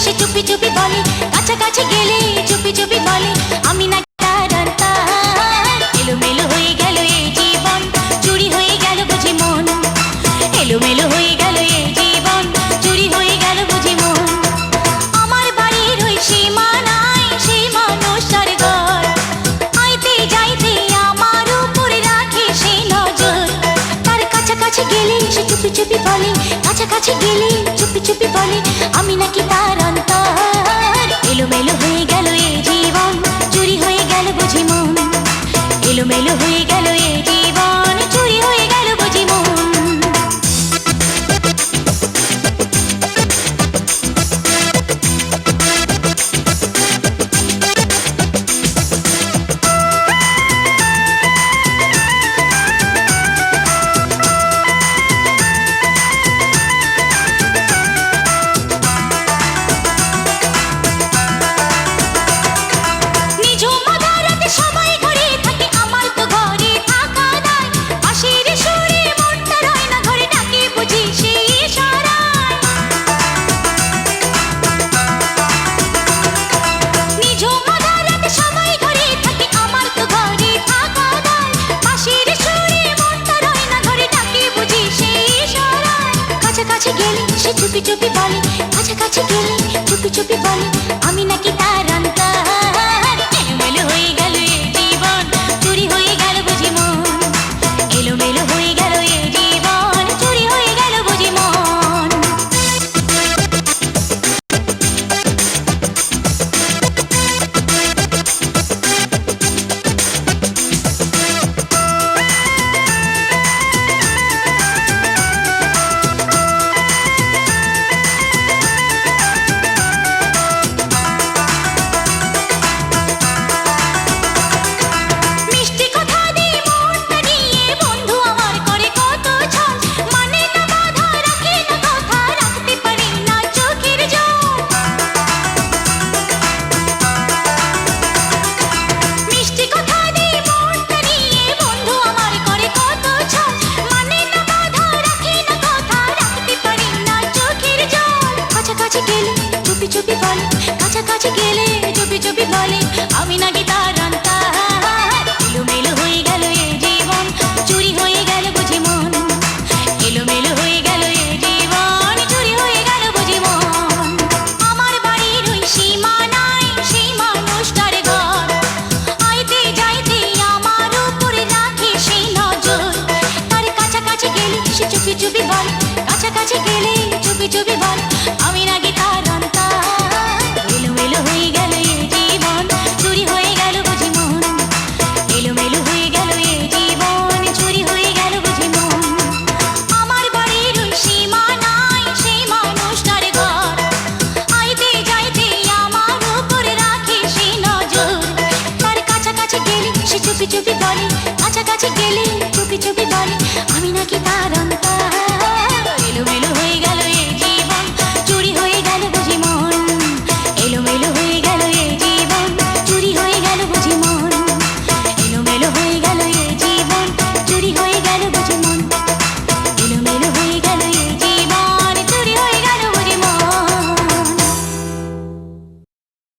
সে চুপি চুপি বলে, কাছাকাছি গেলে চুপি চুপি বলে আমি নাকি তার আন্তার। এলোমেলো হয়ে গেল এই জীবন, চুরি হয়ে গেল বুঝি মন। এলোমেলো হয়ে গেল এই জীবন, চুরি হয়ে গেল বুঝি মন। আমার বাড়ির ওই সীমানায় সেই মানুষটার ঘর, আইতে যাইতে আমার উপরে রাখে সে নজর। তার কাছাকাছি গেলে সে চুপি চুপি বলে, কাছাকাছি গেলে চুপি চুপি বলে আমি নাকি তার অন্তর। এলোমেলো হয়ে গেল এই জীবন, চুরি হয়ে গেল বুঝি মন। এলোমেলো হয়ে গেল এই জীবন, চুরি হয়ে গেল বুঝি মন। চুপি চুপি বলে, কাছাকাছি গেলে চুপি চুপি বলে আমি নাকি তার অন্তর। এলোমেলো হয়ে গেল এই জীবন, চুরি হয়ে গেল বুঝি মন। এলোমেলো হয়ে গেল এই জীবন, চুরি হয়ে গেল বুঝি মন। চুপি চুপি বলে, কাছাকাছি গেলে চুপি চুপি বলে আমি নাকি তার অন্তর। এলোমেলো হয়ে গেল এই জীবন, চুরি হয়ে গেল বুঝি মন। এলোমেলো হয়ে গেল এই জীবন, চুরি হয়ে গেল বুঝি মন। আমার বাড়ির ওই সীমানায় সেই মানুষটার ঘর, আইতে যাইতে আমার উপরে রাখে সেই নজর। তার কাছাকাছি গেলে সে চুপি চুপি বলে, কাছাকাছি গেলে চুপি চুপি বলে আমি নাকি তার অন্তর। এলোমেলো হয়ে গেল এই জীবন, চুরি হয়ে গেল বুঝি মন। এলোমেলো হয়ে গেল এই জীবন, চুরি হয়ে গেল বুঝি মন। আমার বাড়ির ওই সীমানায় সেই মানুষটার ঘর, আইতে যাইতে আমার উপরে রাখে সেই নজর। তার কাছাকাছি গেলে সে চুপি চুপি বলে, কাছাকাছি গেলে চুপি চুপি বলে আমি নাকি তার অন্তর। এলোমেলো হয়ে গেল